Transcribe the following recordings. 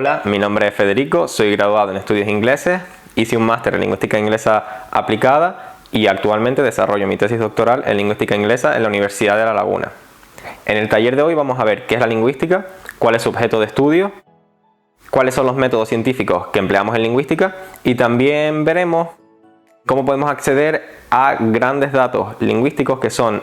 Hola, mi nombre es Federico, soy graduado en estudios ingleses, hice un máster en lingüística inglesa aplicada y actualmente desarrollo mi tesis doctoral en lingüística inglesa en la Universidad de La Laguna. En el taller de hoy vamos a ver qué es la lingüística, cuál es su objeto de estudio, cuáles son los métodos científicos que empleamos en lingüística y también veremos cómo podemos acceder a grandes datos lingüísticos que son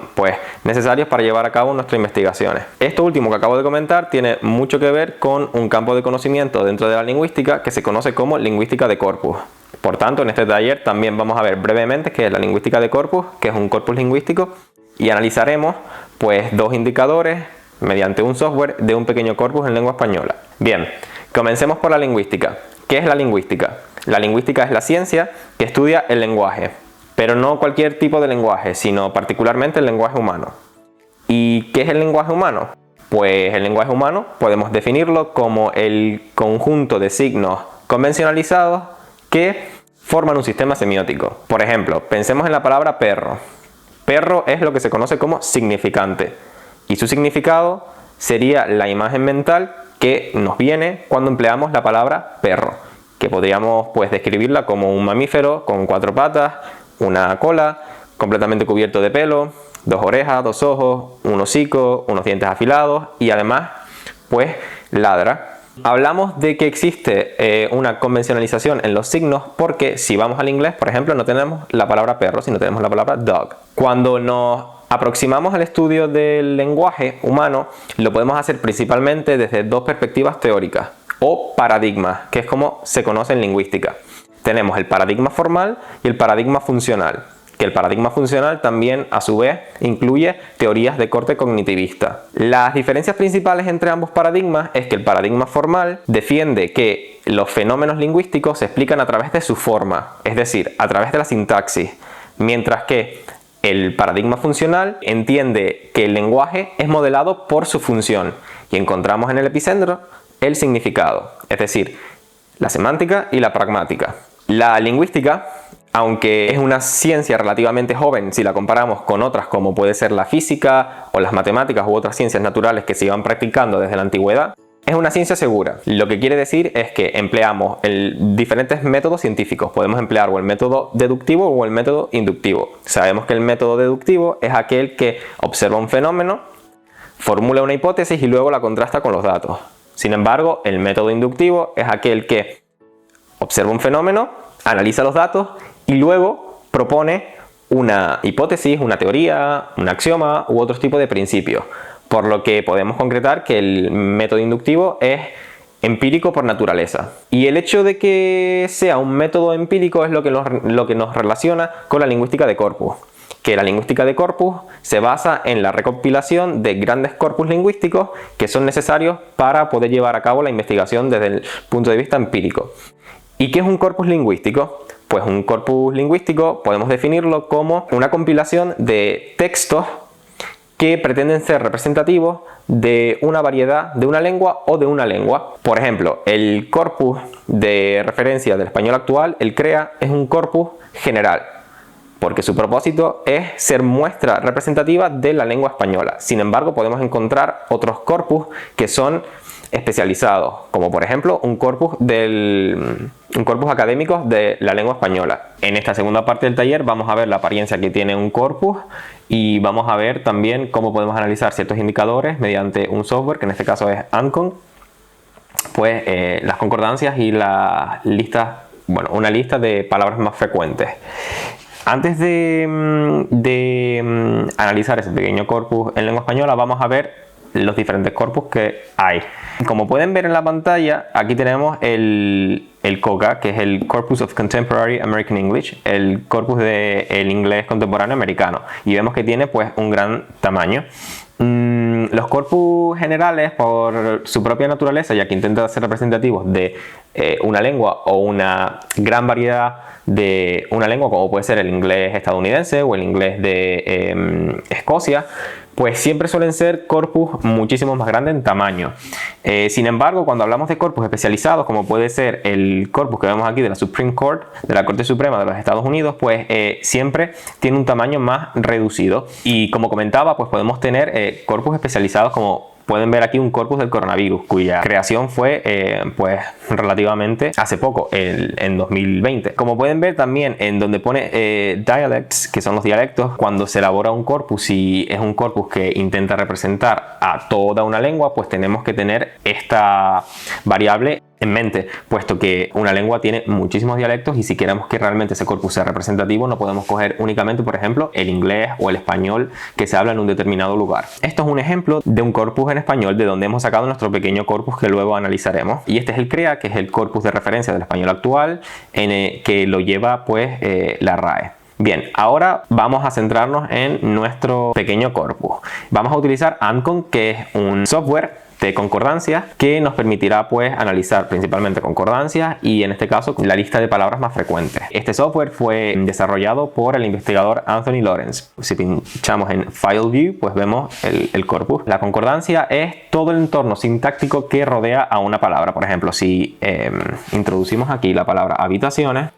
necesarios para llevar a cabo nuestras investigaciones. Esto último que acabo de comentar tiene mucho que ver con un campo de conocimiento dentro de la lingüística que se conoce como lingüística de corpus. Por tanto, en este taller también vamos a ver brevemente qué es la lingüística de corpus, qué es un corpus lingüístico, y analizaremos dos indicadores mediante un software de un pequeño corpus en lengua española. Bien, comencemos por la lingüística. ¿Qué es la lingüística? La lingüística es la ciencia que estudia el lenguaje, pero no cualquier tipo de lenguaje, sino particularmente el lenguaje humano. ¿Y qué es el lenguaje humano? Pues el lenguaje humano podemos definirlo como el conjunto de signos convencionalizados que forman un sistema semiótico. Por ejemplo, pensemos en la palabra perro. Perro es lo que se conoce como significante y su significado sería la imagen mental que nos viene cuando empleamos la palabra perro, que podríamos describirla como un mamífero con 4 patas, una cola, completamente cubierto de pelo, 2 orejas, 2 ojos, un hocico, unos dientes afilados y además ladra. Hablamos de que existe una convencionalización en los signos porque si vamos al inglés, por ejemplo, no tenemos la palabra perro, sino tenemos la palabra dog. Cuando nos aproximamos al estudio del lenguaje humano, lo podemos hacer principalmente desde 2 perspectivas teóricas o paradigmas, que es como se conoce en lingüística. Tenemos el paradigma formal y el paradigma funcional, que el paradigma funcional también a su vez incluye teorías de corte cognitivista. Las diferencias principales entre ambos paradigmas es que el paradigma formal defiende que los fenómenos lingüísticos se explican a través de su forma, es decir, a través de la sintaxis, mientras que el paradigma funcional entiende que el lenguaje es modelado por su función y encontramos en el epicentro el significado, es decir, la semántica y la pragmática. La lingüística, aunque es una ciencia relativamente joven si la comparamos con otras como puede ser la física o las matemáticas u otras ciencias naturales que se iban practicando desde la antigüedad, es una ciencia segura. Lo que quiere decir es que empleamos diferentes métodos científicos. Podemos emplear o el método deductivo o el método inductivo. Sabemos que el método deductivo es aquel que observa un fenómeno, formula una hipótesis y luego la contrasta con los datos. Sin embargo, el método inductivo es aquel que observa un fenómeno, analiza los datos y luego propone una hipótesis, una teoría, un axioma u otro tipo de principios. Por lo que podemos concretar que el método inductivo es empírico por naturaleza. Y el hecho de que sea un método empírico es lo que nos relaciona con la lingüística de corpus. Que la lingüística de corpus se basa en la recopilación de grandes corpus lingüísticos que son necesarios para poder llevar a cabo la investigación desde el punto de vista empírico. ¿Y qué es un corpus lingüístico? Pues un corpus lingüístico podemos definirlo como una compilación de textos que pretenden ser representativos de una variedad de una lengua o de una lengua. Por ejemplo, el corpus de referencia del español actual, el CREA, es un corpus general, porque su propósito es ser muestra representativa de la lengua española. Sin embargo, podemos encontrar otros corpus que son especializados, como por ejemplo un corpus académico de la lengua española. En esta segunda parte del taller vamos a ver la apariencia que tiene un corpus y vamos a ver también cómo podemos analizar ciertos indicadores mediante un software, que en este caso es Ancon, las concordancias y las listas, una lista de palabras más frecuentes. Antes de analizar ese pequeño corpus en lengua española, vamos a ver los diferentes corpus que hay. Como pueden ver en la pantalla, aquí tenemos el COCA, que es el Corpus of Contemporary American English, el corpus del inglés contemporáneo americano, y vemos que tiene un gran tamaño. Los corpus generales, por su propia naturaleza, ya que intentan ser representativos de una lengua o una gran variedad de una lengua, como puede ser el inglés estadounidense o el inglés de Escocia, siempre suelen ser corpus muchísimo más grandes en tamaño. Sin embargo, cuando hablamos de corpus especializados, como puede ser el corpus que vemos aquí de la Supreme Court, de la Corte Suprema de los Estados Unidos, siempre tiene un tamaño más reducido. Y como comentaba, podemos tener corpus especializados como pueden ver aquí un corpus del coronavirus, cuya creación fue pues relativamente hace poco, en 2020. Como pueden ver también en donde pone dialects, que son los dialectos, cuando se elabora un corpus y es un corpus que intenta representar a toda una lengua, pues tenemos que tener esta variable en mente, puesto que una lengua tiene muchísimos dialectos y si queremos que realmente ese corpus sea representativo no podemos coger únicamente, por ejemplo, el inglés o el español que se habla en un determinado lugar. Esto es un ejemplo de un corpus en español de donde hemos sacado nuestro pequeño corpus que luego analizaremos, y este es el CREA, que es el corpus de referencia del español actual, que lo lleva pues la RAE. Bien, ahora vamos a centrarnos en nuestro pequeño corpus. Vamos a utilizar Ancon, que es un software de concordancia que nos permitirá pues analizar principalmente concordancias y en este caso la lista de palabras más frecuentes. Este software fue desarrollado por el investigador Anthony Lawrence. Si pinchamos en File View, pues vemos el corpus. La concordancia es todo el entorno sintáctico que rodea a una palabra. Por ejemplo, si introducimos aquí la palabra habitaciones,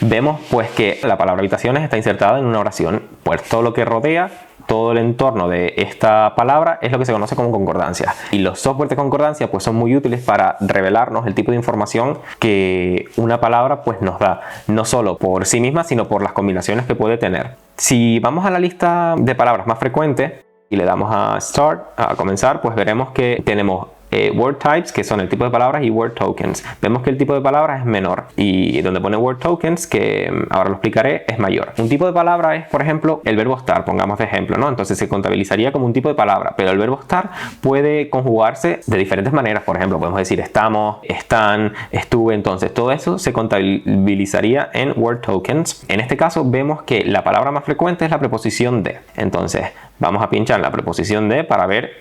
vemos pues que la palabra habitaciones está insertada en una oración. Pues todo lo que rodea, todo el entorno de esta palabra es lo que se conoce como concordancia. Y los software de concordancia pues son muy útiles para revelarnos el tipo de información que una palabra pues nos da, no solo por sí misma, sino por las combinaciones que puede tener. Si vamos a la lista de palabras más frecuentes y le damos a Start, a comenzar, pues veremos que tenemos word types, que son el tipo de palabras, y word tokens. Vemos que el tipo de palabras es menor y donde pone word tokens, que ahora lo explicaré, es mayor. Un tipo de palabra es, por ejemplo, el verbo estar, pongamos de ejemplo, ¿no? Entonces se contabilizaría como un tipo de palabra, pero el verbo estar puede conjugarse de diferentes maneras. Por ejemplo, podemos decir estamos, están, estuve. Entonces todo eso se contabilizaría en word tokens. En este caso vemos que la palabra más frecuente es la preposición de. Entonces vamos a pinchar la preposición de para ver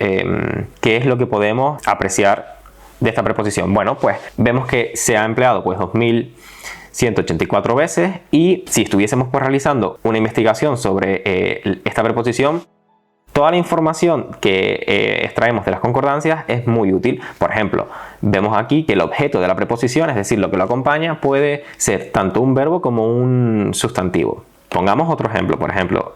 qué es lo que podemos apreciar de esta preposición. Bueno, pues vemos que se ha empleado pues 2184 veces, y si estuviésemos pues realizando una investigación sobre esta preposición, toda la información que extraemos de las concordancias es muy útil. Por ejemplo, vemos aquí que el objeto de la preposición, es decir, lo que lo acompaña, puede ser tanto un verbo como un sustantivo. Pongamos otro ejemplo, por ejemplo,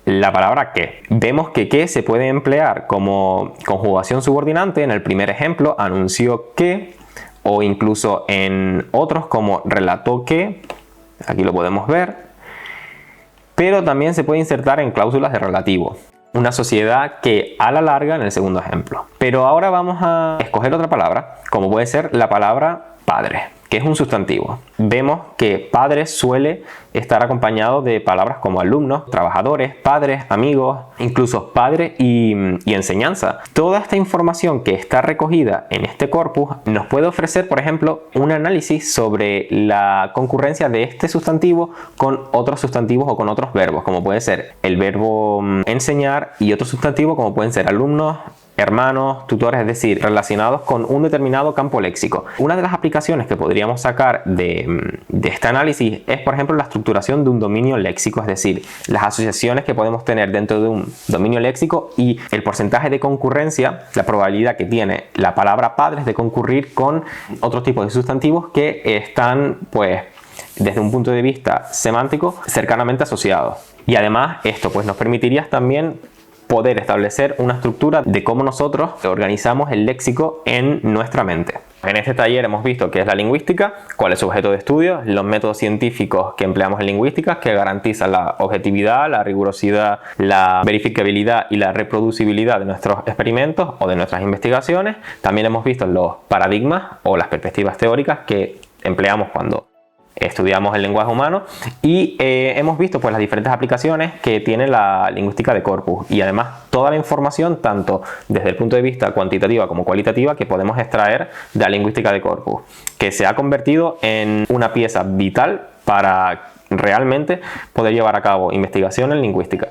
la palabra que. Vemos que se puede emplear como conjugación subordinante en el primer ejemplo, anunció que, o incluso en otros como relató que, aquí lo podemos ver, pero también se puede insertar en cláusulas de relativo. Una sociedad que a la larga en el segundo ejemplo. Pero ahora vamos a escoger otra palabra, como puede ser la palabra padre, que es un sustantivo. Vemos que padre suele estar acompañado de palabras como alumnos, trabajadores, padres, amigos, incluso padre y enseñanza. Toda esta información que está recogida en este corpus nos puede ofrecer, por ejemplo, un análisis sobre la concurrencia de este sustantivo con otros sustantivos o con otros verbos, como puede ser el verbo enseñar, y otros sustantivos como pueden ser alumnos, hermanos, tutores, es decir, relacionados con un determinado campo léxico. Una de las aplicaciones que podríamos sacar de este análisis es, por ejemplo, la estructuración de un dominio léxico, es decir, las asociaciones que podemos tener dentro de un dominio léxico y el porcentaje de concurrencia, la probabilidad que tiene la palabra padres de concurrir con otros tipos de sustantivos que están, pues, desde un punto de vista semántico, cercanamente asociados. Y además esto pues nos permitiría también poder establecer una estructura de cómo nosotros organizamos el léxico en nuestra mente. En este taller hemos visto qué es la lingüística, cuál es su objeto de estudio, los métodos científicos que empleamos en lingüística que garantizan la objetividad, la rigurosidad, la verificabilidad y la reproducibilidad de nuestros experimentos o de nuestras investigaciones. También hemos visto los paradigmas o las perspectivas teóricas que empleamos cuando estudiamos el lenguaje humano, y hemos visto pues las diferentes aplicaciones que tiene la lingüística de corpus, y además toda la información tanto desde el punto de vista cuantitativa como cualitativa que podemos extraer de la lingüística de corpus, que se ha convertido en una pieza vital para realmente poder llevar a cabo investigación en lingüística.